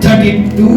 32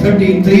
33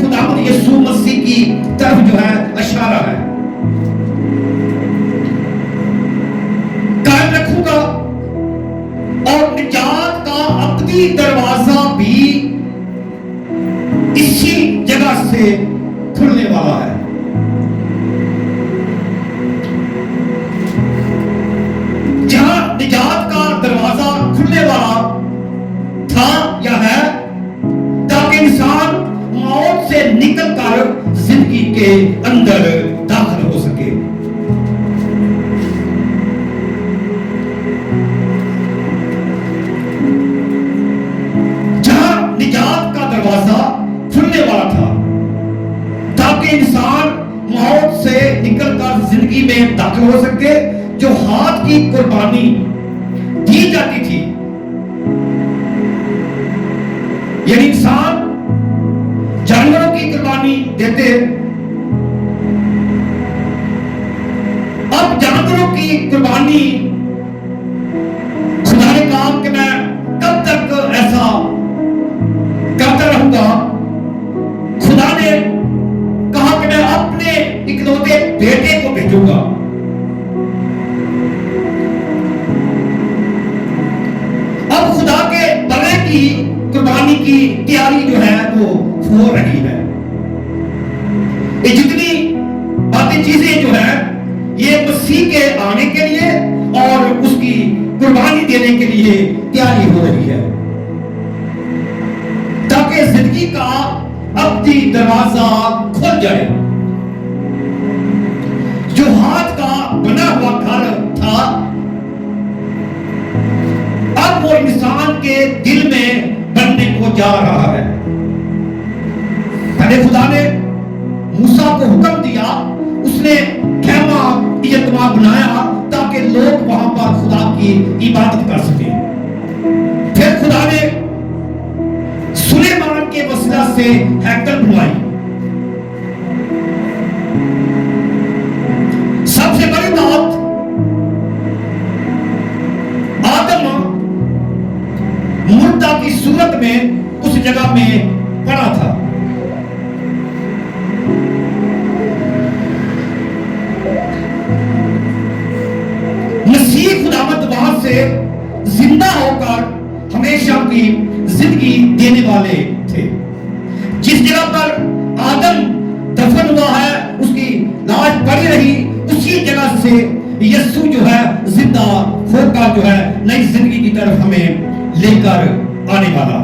خداوند یسوع مسیح کی طرف جو ہے اشارہ ہے. قائم رکھوں گا اور نجات کا ابدی دروازہ بھی اسی جگہ سے کھلنے والا ہے. جہاں نجات کا دروازہ کھلنے والا تھا یا ہے، تاکہ انسان موت سے نکل کر زندگی کے اندر داخل ہو سکے. جہاں نجات کا دروازہ کھلنے والا تھا تاکہ انسان موت سے نکل کر زندگی میں داخل ہو سکے، جو ہاتھ کی قربانی دی جاتی تھی، یعنی انسان جانوروں کی قربانی دیتے، اب جانوروں کی قربانی خدا نے کہا کہ میں کب تک ایسا کرتا رہوں گا. خدا نے کہا کہ میں اپنے اکلوتے بیٹے کو بھیجوں گا. اب خدا کے بڑے کی قربانی کی تیاری جو ہے وہ ہو رہی ہے. یہ جتنی باتیں چیزیں جو ہے یہ مسیح کے آنے کے لیے اور اس کی قربانی دینے کے لیے تیاری ہو رہی ہے، تاکہ زندگی کا ابدی دروازہ کھل جائے. جو ہاتھ کا بنا ہوا گھر تھا، اب وہ انسان کے دل میں بننے کو جا رہا ہے. پہلے خدا نے موسیٰ کو حکم دیا، اس نے خیمہ اجتماع بنایا تاکہ لوگ وہاں پر خدا کی عبادت کر سکیں. پھر خدا نے سلیمان کے وسیلہ سے ہیکل بنوائی. سب سے بڑی بات، آدم مردہ کی صورت میں اس جگہ میں پڑا تھا. مسیح خداوند وہاں سے زندہ ہو کر ہمیشہ کی زندگی دینے والے تھے. جس جگہ پر آدم دفن ہوا ہے، اس کی لاش پڑی رہی، اسی جگہ سے یسوع جو ہے زندہ ہو کر جو ہے نئی زندگی کی طرف ہمیں لے کر آنے والا.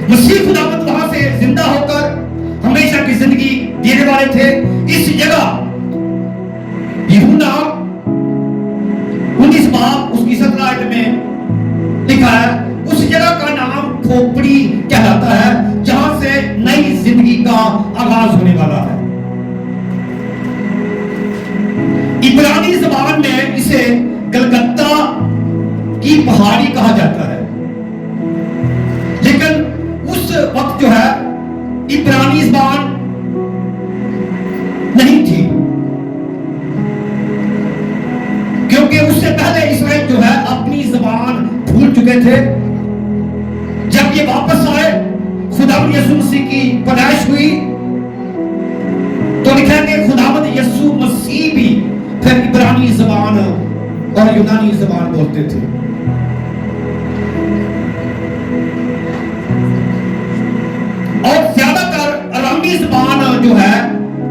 مسیح خداوند وہاں سے زندہ ہو کر ہمیشہ کی زندگی دینے والے تھے. اس جگہ یوحنا 19 باب اس کی 17 آیت میں لکھا ہے، اس جگہ کا نام کھوپڑی کہلاتا ہے، جہاں سے نئی زندگی کا آغاز ہونے والا ہے. عبرانی زبان میں اسے گلگتہ کی پہاڑی کہا جاتا ہے، لیکن اس وقت جو ہے عبرانی زبان نہیں تھی، کیونکہ اس سے پہلے اسرائیل جو ہے اپنی زبان بھول چکے تھے. جب یہ واپس آئے، خداوند یسوع مسیح کی پیدائش ہوئی، تو لکھا ہے کہ خداوند یسوع مسیح بھی پھر عبرانی زبان اور یونانی زبان بولتے تھے. اور زیادہ تر ارامی زبان جو ہے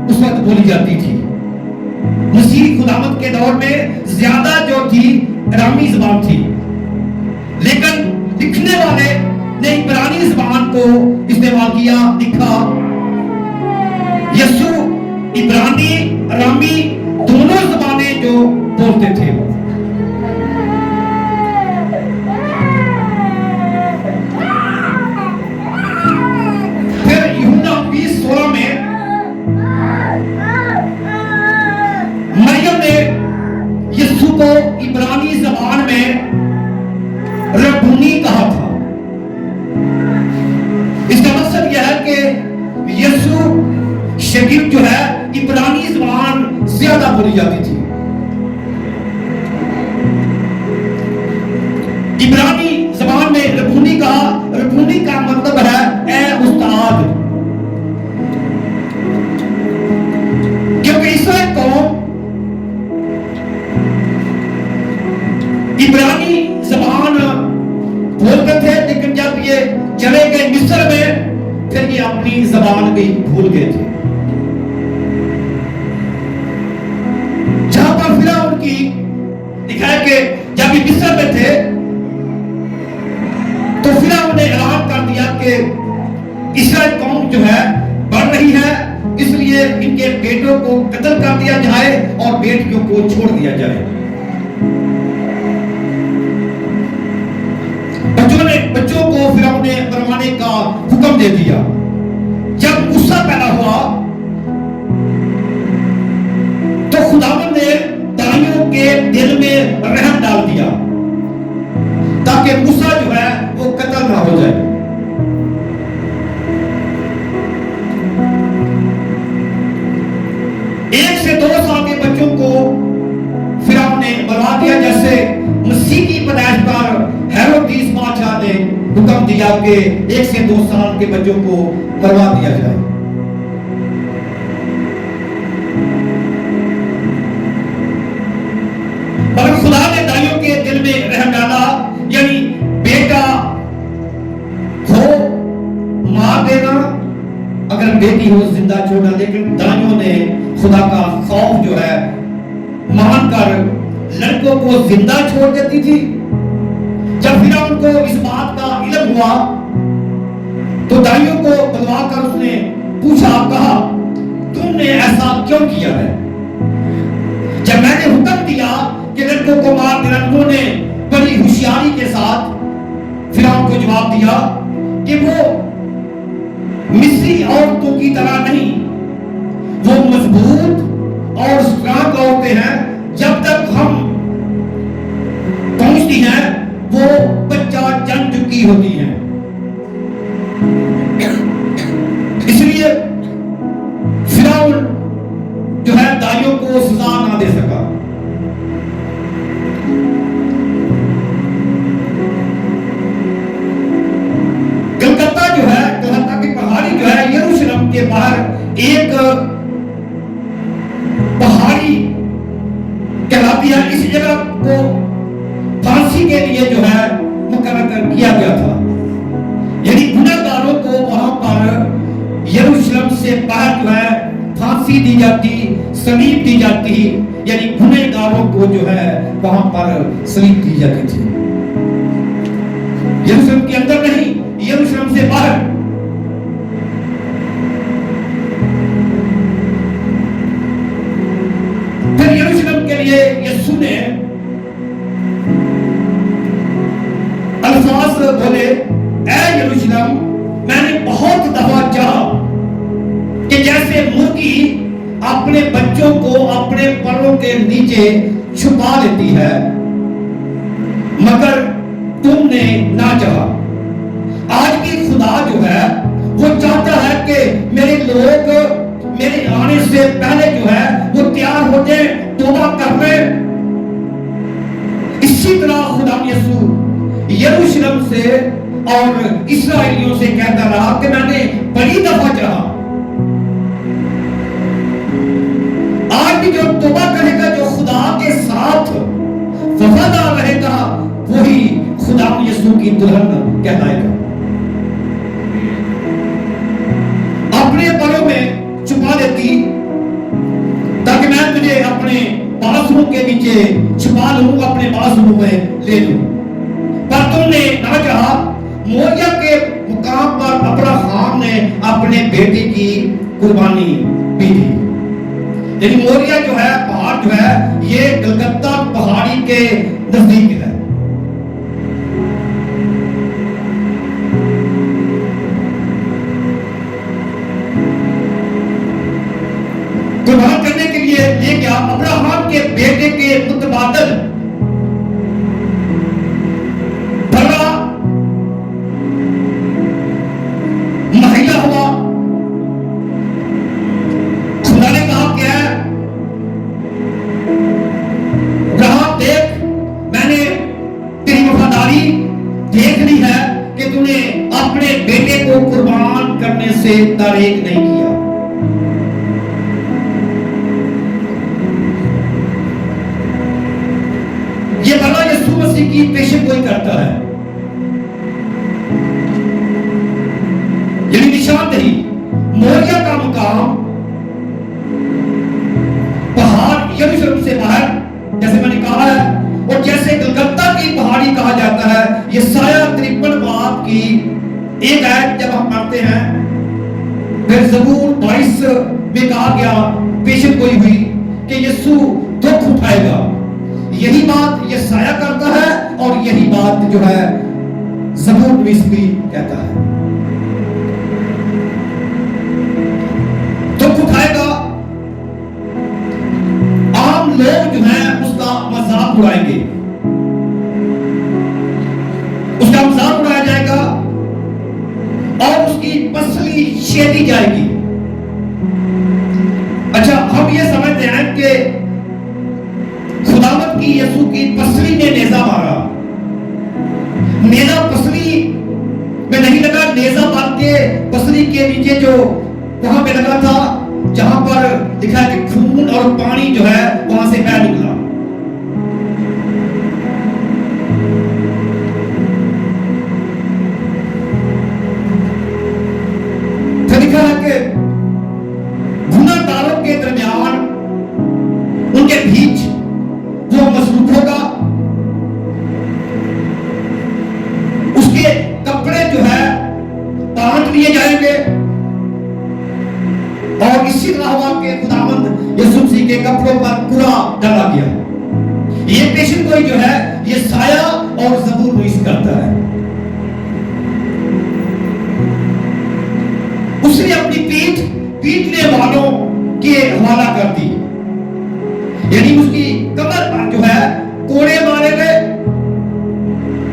اس وقت بولی جاتی تھی. مسیح خداوند کے دور میں زیادہ جو تھی ارامی زبان تھی، لیکن لکھنے والے نے عبرانی زبان کو استعمال کیا، لکھا. یسوع عبرانی ارامی دونوں زبانیں جو بولتے تھے. پھر یوحنا 20:16 میں مریم نے یسوع کو عبرانی زبان میں ربونی کہا تھا. اس کا مقصد یہ ہے کہ یسوع شگرد جو ہے عبرانی زبان زیادہ بولی جاتی تھی. عبرانی زبان میں ربونی کا مطلب ہے اے استاد، کیونکہ اسرائیل قوم عبرانی زبان بولتے تھے، لیکن جب یہ چلے گئے مصر میں پھر یہ اپنی زبان بھی بھول گئے تھے. جہاں پر فرعون کی دکھایا کہ جب یہ مصر میں تھے تو فرعون نے اعلان کر دیا کہ اسرائیل قوم جو ہے بڑھ رہی ہے، اس لیے ان کے بیٹوں کو قتل کر دیا جائے اور بیٹیوں کو چھوڑ دیا جائے. بچوں کو فرعون نے مروانے کا حکم دے دیا. جب غصہ پیدا ہوا تو خداوند نے دائیوں کے دل میں رحم ڈال دیا تاکہ موسیٰ جو ہے وہ قتل نہ ہو جائے. ایک سے 2 سال کے بچوں کو فرعون نے مروا دیا، جیسے مسیح کی پیدائش پر ہیرودیس بادشاہ نے حکم دیا کہ 1 سے 2 سال کے بچوں کو مروا دیا جائے. مگر خدا نے دائیوں کے دل میں رحم ڈالا، یعنی بیٹا ہو مار دینا، اگر بیٹی ہو زندہ چھوڑنا. لیکن دائیوں نے خدا کا خوف جو ہے مان کر لڑکوں کو زندہ چھوڑ دیتی تھی. جب فرعون کو اس بات کا علم ہوا تو دائیوں کو بلوا کر اس نے پوچھا، کہا تم نے ایسا کیوں کیا ہے؟ جب میں نے حکم دیا کہ لڑکوں کو مار دینا، انہوں نے بڑی ہوشیاری کے ساتھ فرعون کو جواب دیا کہ وہ مصری عورتوں کی طرح نہیں، وہ مضبوط اور اسٹرانگ عورتیں ہیں، جب تک ہم پہنچتی ہیں وہ بچہ جن چکی ہوتی ہیں. اس لیے فرعون جو ہے دائیوں کو سزا نہ دے سکا. کلکتہ جو ہے، کلکتہ کی پہاڑی جو ہے یروشلم کے باہر ایک پہاڑی کہلاتی ہے. اس جگہ کو پھانسی کے لیے جو ہے مقرر کیا گیا تھا، یعنی گنہگاروں کو وہاں پر یروشلم سے باہر جو ہے پھانسی دی جاتی، صلیب دی جاتی، یعنی گنہگاروں کو جو ہے وہاں پر صلیب دی جاتی تھی. یروشلم کے اندر نہیں، یروشلم سے باہر. پھر یروشلم کے لیے یسوع نے الفاظ بولے، اے یروشلم، میں نے بہت دفعہ چاہا کہ جیسے مرغی اپنے بچوں کو اپنے پروں کے نیچے چھپا لیتی ہے، مگر تم نے نہ چاہا. آج بھی خدا جو ہے وہ چاہتا ہے کہ میرے لوگ میرے آنے سے پہلے جو ہے وہ تیار ہو جائیں، توبہ کر لیں. اسی طرح خدا یسوع یروشلم سے اور اسرائیلیوں سے کہتا رہا کہ میں نے بڑی دفعہ چاہا. آج بھی جو توبہ کرے گا، جو خدا کے ساتھ وفادار رہے گا، وہی خدا یسوع کی دلہن کہلائے گا. اپنے پروں میں چھپا دیتی تاکہ میں تجھے اپنے بازو کے نیچے چھپا لوں، اپنے بازو میں لے لوں. پر تم نے نہ چاہا. موریہ کے مقام پر ابراہیم نے اپنے بیٹے کی قربانی بھی دی. یعنی موریہ جو ہے پہاڑ جو ہے یہ کلکتہ پہاڑی کے نزدیک ہے. قربان کرنے کے لیے لے گیا. ابراہیم کے بیٹے کے متبادل بڑا مہیا ہوا. خدا نے کہا کیا ہے، ابراہیم دیکھ، میں نے تیری وفاداری ایک نہیں کیا. یہ بھلا یسوع مسیح کی پیشن گوئی کرتا ہے، یعنی نشاندہی. موریہ کا مقام پہاڑ یروشلم سے باہر، جیسے میں نے کہا ہے، اور جیسے گلگتہ کی پہاڑی کہا جاتا ہے. یہ سایہ 53 باب کی ایک آیت جب ہم پڑھتے ہیں، پھر زبور 22 میں کہا گیا، پیشن گوئی ہوئی کہ یسوع دکھ اٹھائے گا. یہی بات یہ سایہ کرتا ہے اور یہی بات جو ہے زبور 20 بھی کہتا ہے. دکھ اٹھائے گا. عام لوگ جو ہیں اس کا مذاق اڑائیں گے، اس کا مذاق اڑایا جائے گا اور اس کی پسلی چھیدی جائے گی. اچھا، ہم یہ سمجھتے ہیں کہ خداوند کی یسوع کی پسلی نے نیزہ مارا. نیزہ پسلی میں نہیں لگا، نیزہ بلکہ پسلی کے نیچے جو وہاں پہ لگا تھا جہاں پر لکھا ہے کہ خون اور پانی جو ہے وہاں سے بہہ نکلا. پھر لکھا ہے کہ گناہ گاروں کے درمیان ان کے بیچ جو مسلوب ہوگا، اس کے کپڑے جو ہے کاٹ لیے جائیں گے. اور اسی طرح ہوا کہ خداوند یسوع مسیح کے کپڑوں پر کوڑا ڈالا گیا. یہ پیشن گوئی جو ہے یہ سایہ اور زبور 20 کرتا ہے. اس نے اپنی پیٹھ پیٹنے والوں کے حوالہ کر دی، یعنی اس کی کمر پر جو ہے کوڑے مارے گئے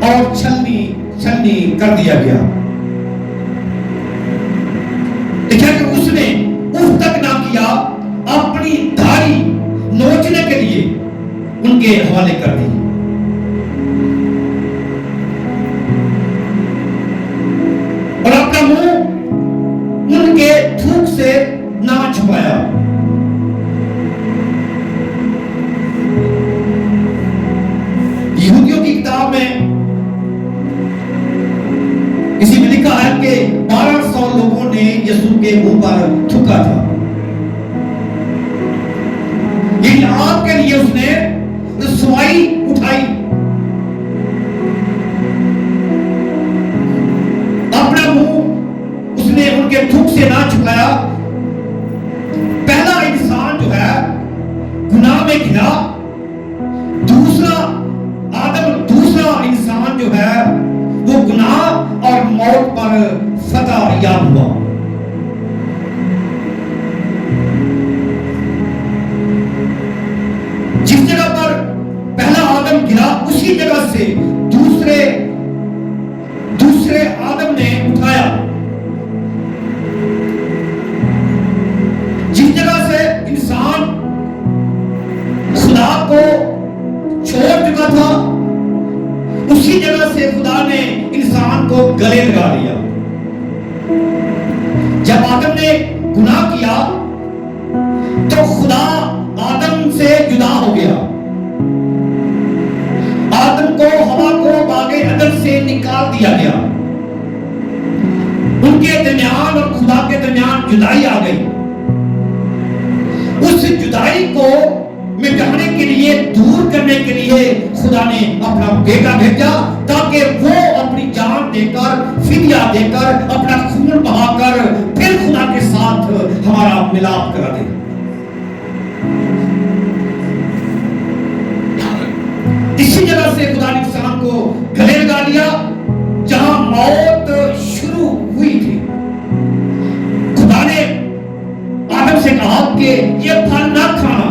اور چھلنی کر دیا گیا. دیکھا کہ اس نے اف تک نہ کیا، اپنی داڑھی نوچنے کے لیے ان کے حوالے کر دی. اور اپنا منہ ان کے تھوک سے نہ چھپایا. یہودیوں کی کتاب میں کسی میں لکھا ہے کہ 1200 لوگوں نے یسوع کے منہ پر تھوکا تھا. یہ آپ کے لیے اس نے رسوائی اٹھائی. اپنا منہ اس نے ان کے تھوک سے نہ چھپایا. پہلا انسان جو ہے گناہ میں گرا، دوسرا انسان جو ہے وہ گناہ اور موت پر فتح یاب ہوا. جس جگہ پر پہلا آدم گرا اسی جگہ سے دوسرے آدم نے اٹھایا. جس جگہ سے انسان خدا کو چھوڑ چکا تھا اسی جگہ سے خدا نے انسان کو گلے لگا لیا. جب آدم نے گناہ کیا تو خدا آدم سے جدا ہو گیا. آدم کو ہوا کو باغ عدن سے نکال دیا گیا. ان کے درمیان اور خدا کے درمیان جدائی آ گئی. اس جدائی کو مٹانے کے لیے، دور کرنے کے لیے خدا نے اپنا بیٹا بھیجا تاکہ وہ اپنی جان دے کر، فدیہ دے کر، اپنا خون بہا کر پھر خدا کے ساتھ ہمارا ملاپ کرا دے. اسی جگہ سے خدا نے انسان کو گلے لگا لیا جہاں موت شروع ہوئی تھی. خدا نے آدم سے کہا کہ یہ پھل نہ کھانا،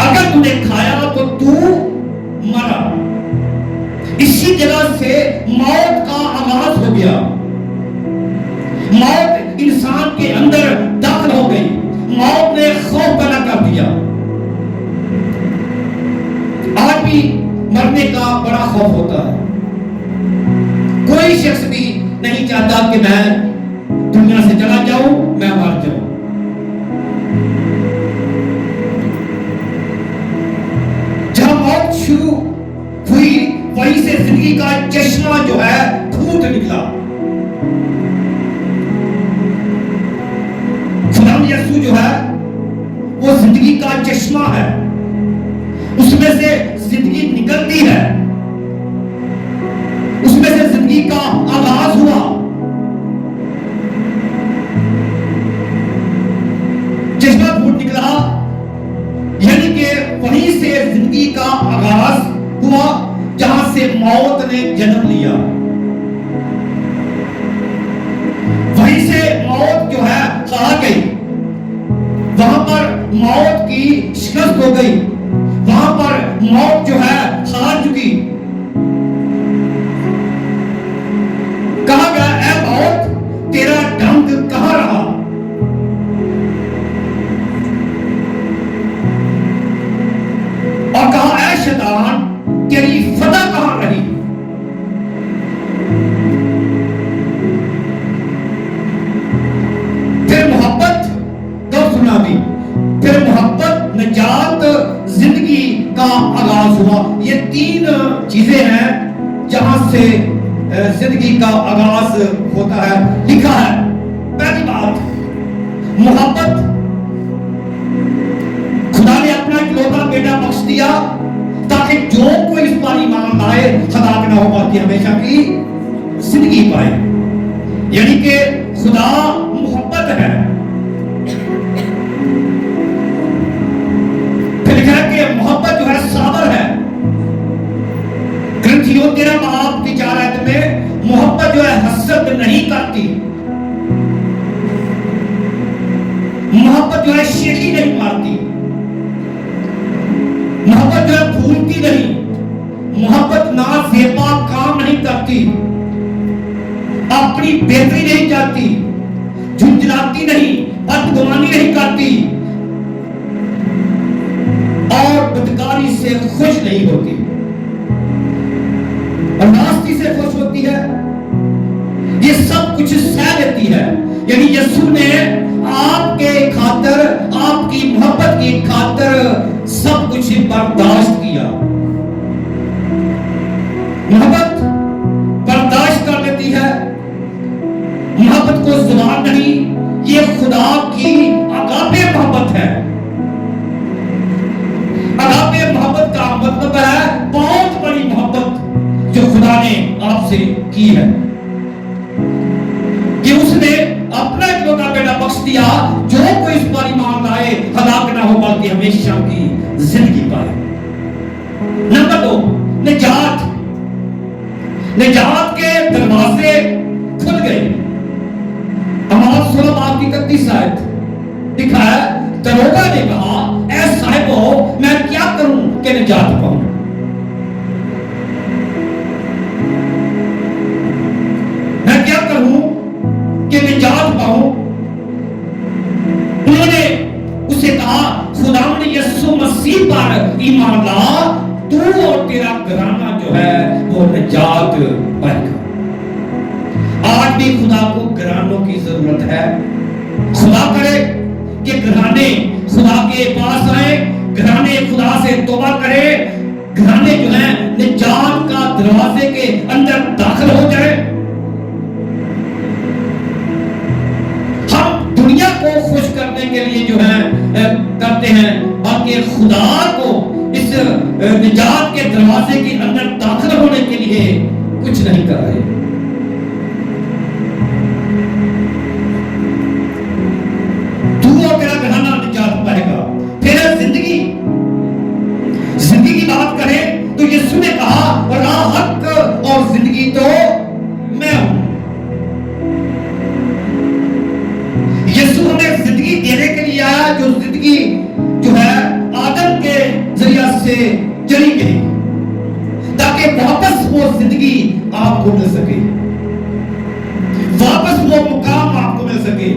اگر تو نے کھایا تو تو مرا. اسی جگہ سے موت کا آغاز ہو گیا. موت انسان کے اندر داخل ہو گئی. موت نے خوف پیدا کر دیا. آج بھی مرنے کا بڑا خوف ہوتا ہے. کوئی شخص بھی نہیں چاہتا کہ میں دنیا سے چلا جاؤں، میں مر جاؤں۔ جب موت شروع ہوئی وہیں سے زندگی کا چشمہ جو ہے پھوٹ نکلا۔ خدا یسوع جو ہے وہ زندگی کا چشمہ ہے، اس میں سے زندگی نکلتی ہے، اس میں سے زندگی کا آغاز ہوا۔ چشمہ پھوٹ نکلا، یعنی کہ وہیں سے زندگی کا آغاز ہوا جہاں سے موت نے جنم لیا۔ وہیں سے موت جو ہے آ گئی، وہاں پر موت کی شکست ہو گئی، وہاں پر موت جو ہے ہار چکی۔ کہا گیا اے موت تیرا ڈنگ کہاں رہا؟ اور کہا اے شیطان تیری فتح کہاں رہی؟ پھر محبت تو سنا بھی، پھر محبت، نجات، زندگی کا آغاز ہوا۔ یہ تین چیزیں ہیں جہاں سے زندگی کا آغاز ہوتا ہے۔ لکھا ہے پہلی بات محبت، خدا نے اپنا اکلوتا بیٹا بخش دیا تاکہ جو کوئی اس پر ایمان لائے ہلاک نہ ہو بلکہ ہمیشہ کی زندگی پائے۔ یعنی کہ خدا محبت ہے۔ پھر لکھا ہے کہ محبت جو ہے صابر ہے۔ گرنتھیوں 13 باب کی 4 آیت میں محبت جو ہے حسد نہیں کرتی، محبت جو ہے شیخی نہیں مارتی، محبت جو ہے پھولتی نہیں، محبت نازیبا کام نہیں کرتی، اپنی بہتری نہیں چاہتی، جھنجھلاتی نہیں، بدگمانی نہیں کرتی اور بدکاری سے خوش نہیں ہوتی اور راستی سے خوش ہوتی ہے۔ یہ سب کچھ سہ لیتی ہے۔ یعنی یسوع نے آپ کے خاطر، آپ کی محبت کی خاطر سب کچھ برداشت کیا۔ محبت برداشت کر لیتی ہے، محبت کو زبان نہیں، یہ خدا کی اگاپے محبت ہے۔ اگاپے محبت کا مطلب ہے بہت بڑی محبت جو خدا نے آپ سے کی ہے، کہ اس نے اپنا اکلوتا بیٹا بخش دیا جو کوئی اس پر ایمان لائے ہلاک نہ ہو بلکہ ہمیشہ کی زندگی پائے۔ نمبر 2 نجات، نجات کے دروازے کھل گئے۔ اعمال 16 باب کی 31 آیت لکھا ہے دروگا نے کہا اے صاحبو میں کیا کروں کہ نجات پاؤں؟ میں کیا کروں کہ نجات پاؤں؟ انہوں نے اسے کہا خدا نے یسوع مسیح پر ایمان لا، تو اور تیرا گھرانہ جو ہے وہ نجات پائے گا۔ آج بھی خدا کو گھرانوں کی ضرورت ہے۔ خدا کرے کہ گھرانے خدا کے پاس آئے، گھرانے خدا سے توبہ کرے، گھرانے جو ہیں نجات کا دروازے کے اندر داخل ہو جائے۔ ہم دنیا کو خوش کرنے کے لیے جو ہے کرتے ہیں، بلکہ خدا کو اس نجات کے دروازے کے اندر داخل ہونے کے لیے کچھ نہیں کر رہے۔ تو تیرا گھرانہ نجات پائے گا۔ پھر زندگی کی بات کریں تو یسوع نے کہا راہ، حق اور زندگی تو میں ہوں۔ یسوع ہمیں زندگی دینے کے لیے آیا، جو زندگی جو ہے آدم کے ذریعہ سے چلی گئی، تاکہ واپس وہ زندگی آپ کو مل سکے، واپس وہ مقام آپ کو مل سکے۔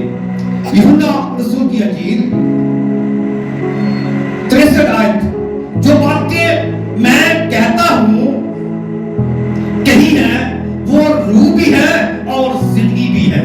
یوحنا رسول کی انجیل 63 آیت، جو باتیں میں کہتا ہوں کہی ہے وہ روح بھی ہے اور زندگی بھی ہے۔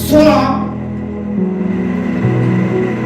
16